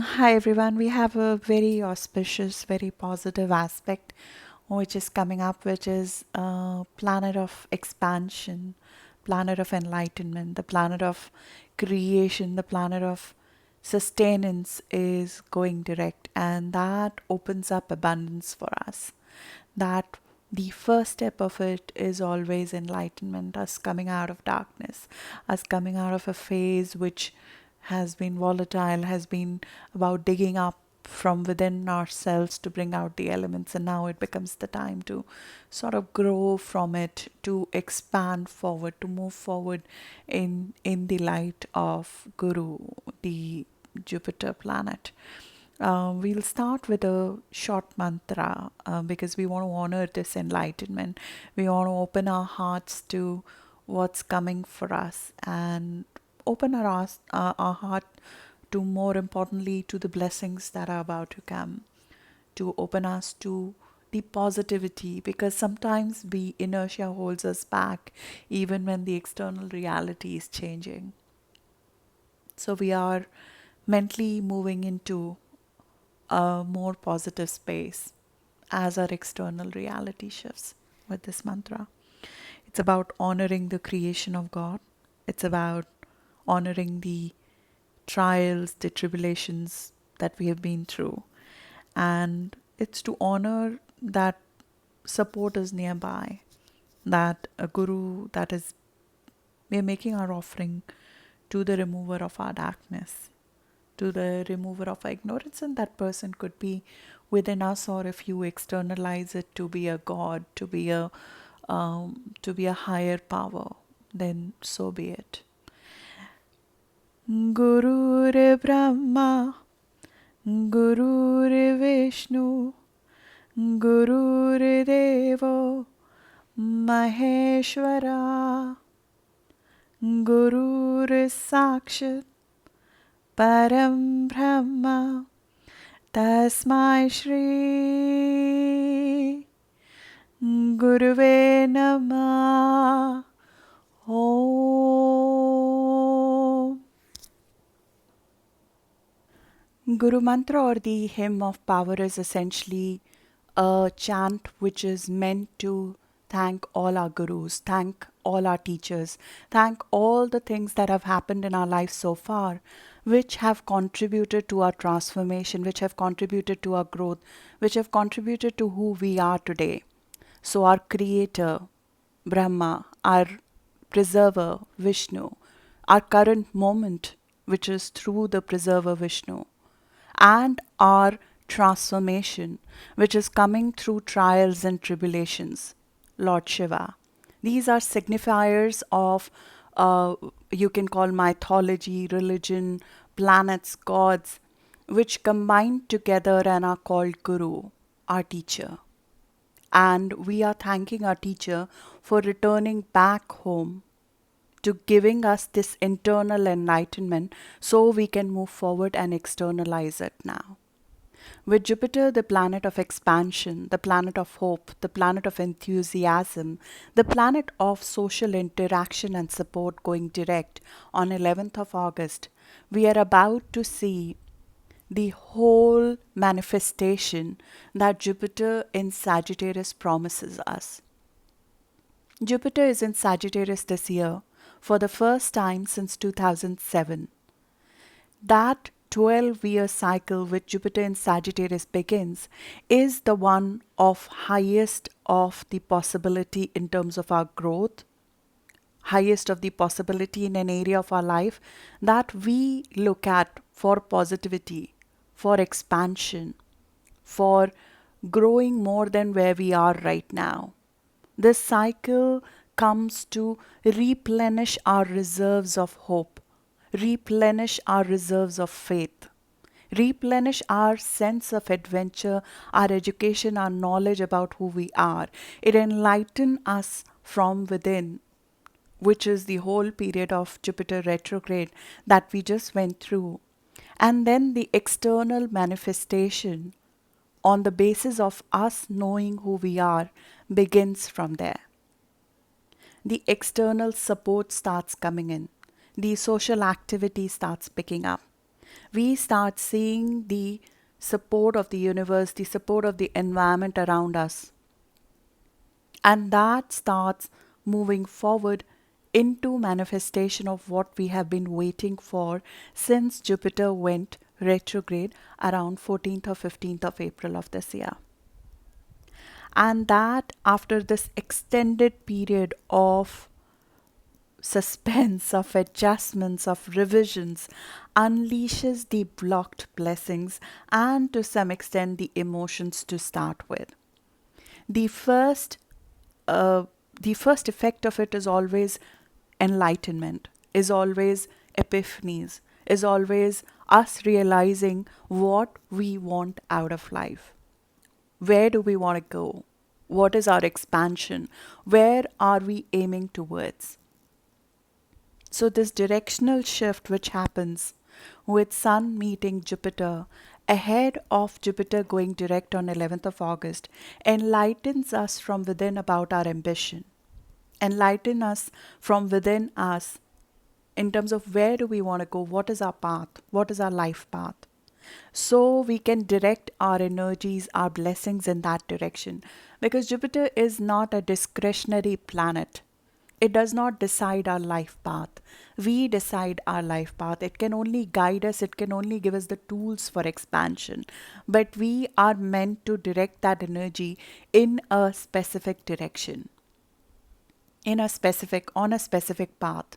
Hi everyone, we have a very auspicious, very positive aspect which is coming up, which is planet of expansion, planet of enlightenment, the planet of creation, the planet of sustenance is going direct, and that opens up abundance for us. That the first step of it is always enlightenment, us coming out of darkness, us coming out of a phase which has been volatile, has been about digging up from within ourselves to bring out the elements, and now it becomes the time to sort of grow from it, to expand forward, to move forward in the light of Guru, the Jupiter planet. We'll start with a short mantra because we want to honor this enlightenment. We want to open our hearts to what's coming for us and open our heart to, more importantly, to the blessings that are about to come, to open us to the positivity, because sometimes the inertia holds us back even when the external reality is changing. So we are mentally moving into a more positive space as our external reality shifts with this mantra. It's about honoring the creation of God. It's about honoring the trials, the tribulations that we have been through. And it's to honor that support is nearby, that a guru, that is, we're making our offering to the remover of our darkness, to the remover of our ignorance, and that person could be within us, or if you externalize it to be a god, to be a higher power, then so be it. Gurur Brahma, Gurur Vishnu, Gurur Devo Maheshwara, Gurur Sakshat Param Brahma, Tasmai Shri Guruve Namah. Om. Guru Mantra, or the hymn of power, is essentially a chant which is meant to thank all our gurus, thank all our teachers, thank all the things that have happened in our life so far, which have contributed to our transformation, which have contributed to our growth, which have contributed to who we are today. So, our creator, Brahma, our preserver, Vishnu, our current moment, which is through the preserver Vishnu, and our transformation, which is coming through trials and tribulations, Lord Shiva. These are signifiers of, you can call mythology, religion, planets, gods, which combine together and are called Guru, our teacher. And we are thanking our teacher for returning back home to giving us this internal enlightenment so we can move forward and externalize it now. With Jupiter, the planet of expansion, the planet of hope, the planet of enthusiasm, the planet of social interaction and support going direct on 11th of August, we are about to see the whole manifestation that Jupiter in Sagittarius promises us. Jupiter is in Sagittarius this year for the first time since 2007. That 12-year cycle which Jupiter in Sagittarius begins is the one of highest of the possibility in terms of our growth, highest of the possibility in an area of our life that we look at for positivity, for expansion, for growing more than where we are right now. This cycle comes to replenish our reserves of hope, replenish our reserves of faith, replenish our sense of adventure, our education, our knowledge about who we are. It enlightens us from within, which is the whole period of Jupiter retrograde that we just went through. And then the external manifestation on the basis of us knowing who we are begins from there. The external support starts coming in, the social activity starts picking up. We start seeing the support of the universe, the support of the environment around us. And that starts moving forward into manifestation of what we have been waiting for since Jupiter went retrograde around 14th or 15th of April of this year. And that after this extended period of suspense, of adjustments, of revisions, unleashes the blocked blessings and to some extent the emotions to start with. The first uh, the first effect of it is always enlightenment, is always epiphanies, is always us realizing what we want out of life. Where do we want to go? What is our expansion? Where are we aiming towards? So, this directional shift which happens with Sun meeting Jupiter ahead of Jupiter going direct on 11th of August enlightens us from within about our ambition, enlighten us from within us in terms of where do we want to go, what is our path, what is our life path. So we can direct our energies, our blessings in that direction. Because Jupiter is not a discretionary planet. It does not decide our life path. We decide our life path. It can only guide us, it can only give us the tools for expansion. But we are meant to direct that energy in a specific direction, on a specific path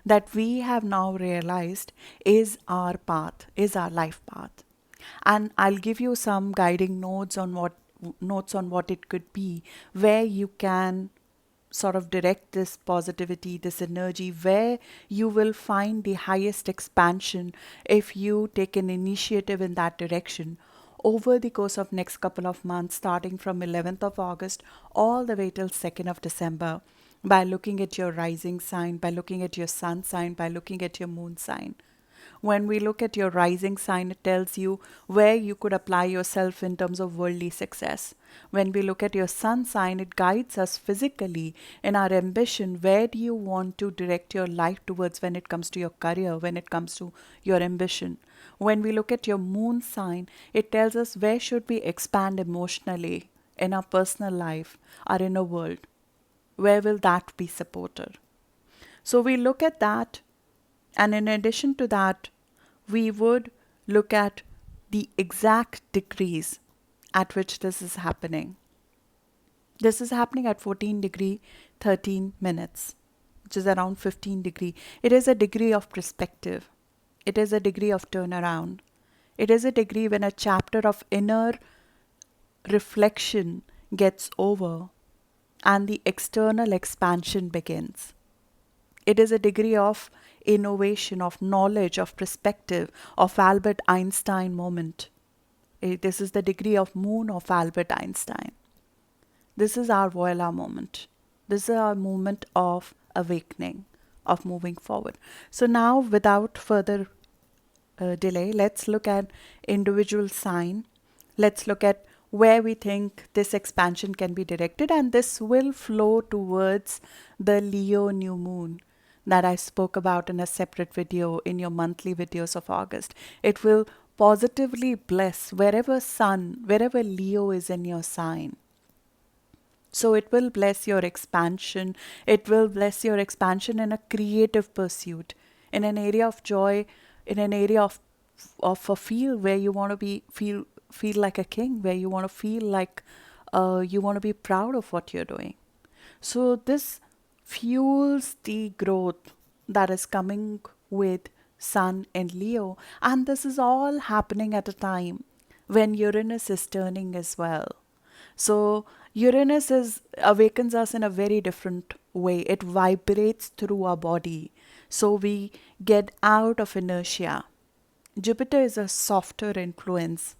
that we have now realized is our path, is our life path. And I'll give you some guiding notes on what it could be, where you can sort of direct this positivity, this energy, where you will find the highest expansion if you take an initiative in that direction over the course of next couple of months, starting from 11th of August all the way till 2nd of December, by looking at your rising sign, by looking at your sun sign, by looking at your moon sign. When we look at your rising sign, it tells you where you could apply yourself in terms of worldly success. When we look at your sun sign, it guides us physically in our ambition. Where do you want to direct your life towards when it comes to your career, when it comes to your ambition? When we look at your moon sign, it tells us where should we expand emotionally in our personal life, our inner world. Where will that be supported? So we look at that, and in addition to that, we would look at the exact degrees at which this is happening. This is happening at 14 degree 13 minutes, which is around 15 degree. It is a degree of perspective. It is a degree of turnaround. It is a degree when a chapter of inner reflection gets over and the external expansion begins. It is a degree of innovation, of knowledge, of perspective, of Albert Einstein moment. This is the degree of moon of Albert Einstein. This is our voila moment. This is our moment of awakening, of moving forward. So now, without further delay, let's look at individual sign. Let's look at where we think this expansion can be directed, and this will flow towards the Leo new moon that I spoke about in a separate video in your monthly videos of August. It will positively bless wherever sun, wherever Leo is in your sign. So it will bless your expansion. It will bless your expansion in a creative pursuit, in an area of joy, in an area of a field where you want to feel like a king, where you want to feel like you want to be proud of what you're doing. So this fuels the growth that is coming with Sun and Leo, and this is all happening at a time when Uranus is turning as well. So Uranus awakens us in a very different way. It vibrates through our body, so we get out of inertia. Jupiter is a softer influence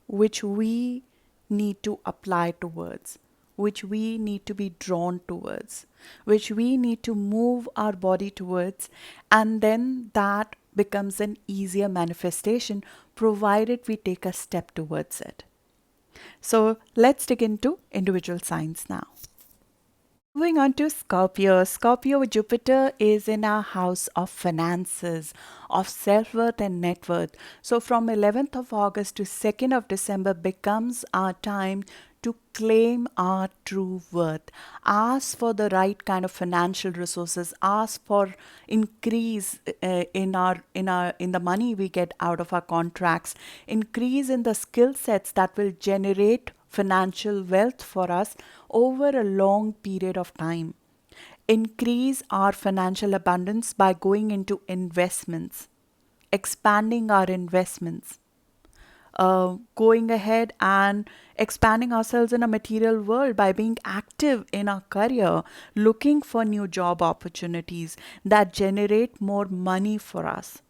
which we need to apply towards, which we need to be drawn towards, which we need to move our body towards, and then that becomes an easier manifestation provided we take a step towards it. So let's dig into individual signs now. Moving on to Scorpio. Scorpio Jupiter is in our house of finances, of self worth and net worth. So, from 11th of August to 2nd of December becomes our time to claim our true worth. Ask for the right kind of financial resources. Ask for increase in the money we get out of our contracts. Increase in the skill sets that will generate financial wealth for us over a long period of time. Increase our financial abundance by going into investments, expanding our investments, going ahead and expanding ourselves in a material world by being active in our career, looking for new job opportunities that generate more money for us.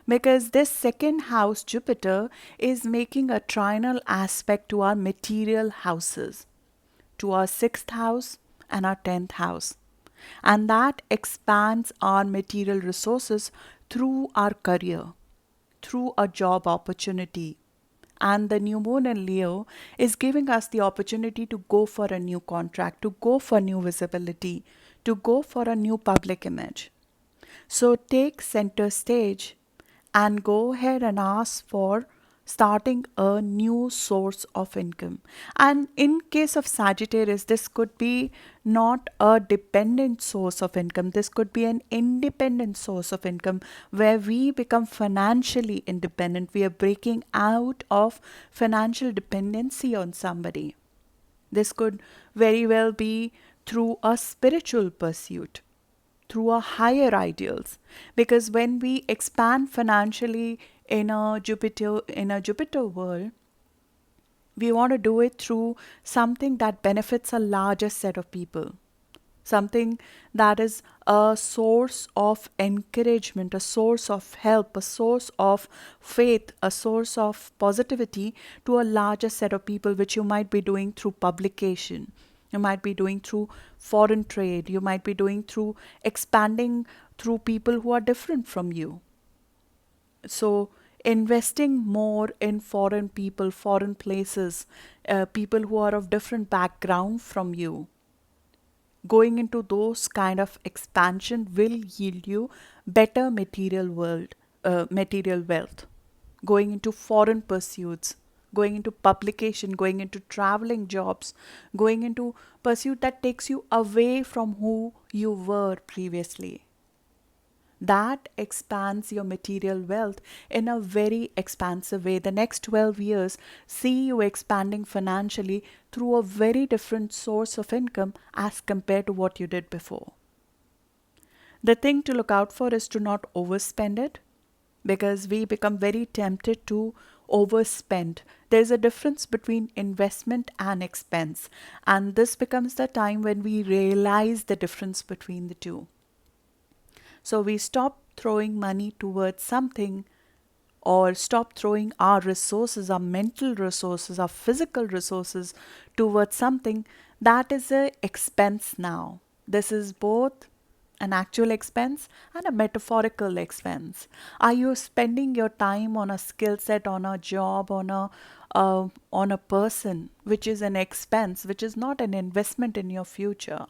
Because this second house, Jupiter, is making a trinal aspect to our material houses, to our sixth house and our 10th house. And that expands our material resources through our career, through a job opportunity. And the new moon in Leo is giving us the opportunity to go for a new contract, to go for new visibility, to go for a new public image. So take center stage and go ahead and ask for starting a new source of income. And in case of Sagittarius, this could be not a dependent source of income. This could be an independent source of income where we become financially independent. We are breaking out of financial dependency on somebody. This could very well be through a spiritual pursuit, through our higher ideals, because when we expand financially in a Jupiter world, we want to do it through something that benefits a larger set of people, something that is a source of encouragement, a source of help, a source of faith, a source of positivity to a larger set of people, which you might be doing through publication. You might be doing through foreign trade. You might be doing through expanding through people who are different from you. So, investing more in foreign people, foreign places, people who are of different background from you, going into those kind of expansion will yield you better material wealth. Going into foreign pursuits, going into publication, going into traveling jobs, going into pursuit that takes you away from who you were previously. That expands your material wealth in a very expansive way. The next 12 years see you expanding financially through a very different source of income as compared to what you did before. The thing to look out for is to not overspend it, because we become very tempted to overspend. There's a difference between investment and expense, and this becomes the time when we realize the difference between the two. So we stop throwing money towards something, or stop throwing our resources, our mental resources, our physical resources towards something that is a expense now. This is both an actual expense and a metaphorical expense. Are you spending your time on a skill set, on a job, on a person, which is an expense, which is not an investment in your future?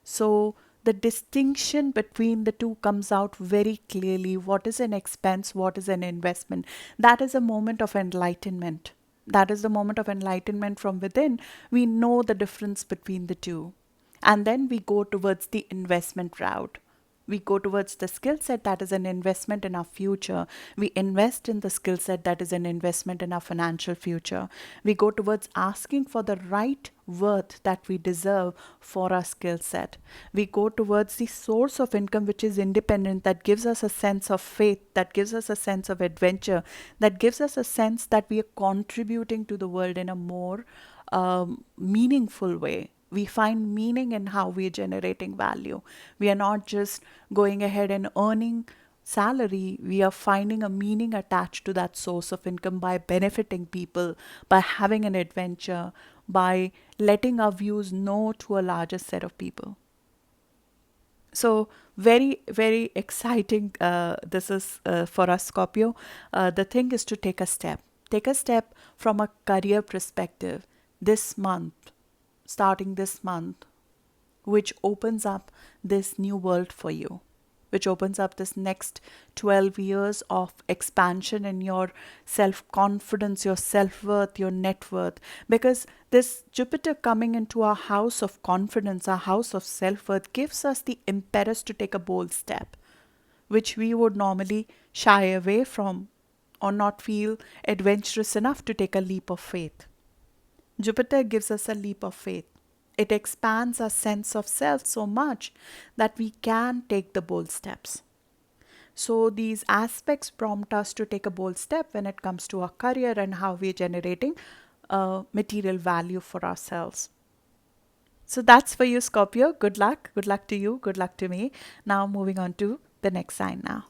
So the distinction between the two comes out very clearly. What is an expense? What is an investment? That is a moment of enlightenment. That is the moment of enlightenment from within. We know the difference between the two. And then we go towards the investment route. We go towards the skill set that is an investment in our future. We invest in the skill set that is an investment in our financial future. We go towards asking for the right worth that we deserve for our skill set. We go towards the source of income which is independent, that gives us a sense of faith, that gives us a sense of adventure, that gives us a sense that we are contributing to the world in a more meaningful way. We find meaning in how we are generating value. We are not just going ahead and earning salary. We are finding a meaning attached to that source of income by benefiting people, by having an adventure, by letting our views know to a larger set of people. So very, very exciting. This is for us, Scorpio. The thing is to take a step. Take a step from a career perspective this month, starting this month. which opens up this new world for you, which opens up this next 12 years of expansion in your self confidence, your self worth, your net worth. Because this Jupiter coming into our house of confidence, our house of self worth, gives us the impetus to take a bold step, which we would normally shy away from or not feel adventurous enough to take a leap of faith. Jupiter gives us a leap of faith. It expands our sense of self so much that we can take the bold steps. So, these aspects prompt us to take a bold step when it comes to our career and how we're generating material value for ourselves. So, that's for you, Scorpio. Good luck. Good luck to you. Good luck to me. Now, moving on to the next sign now.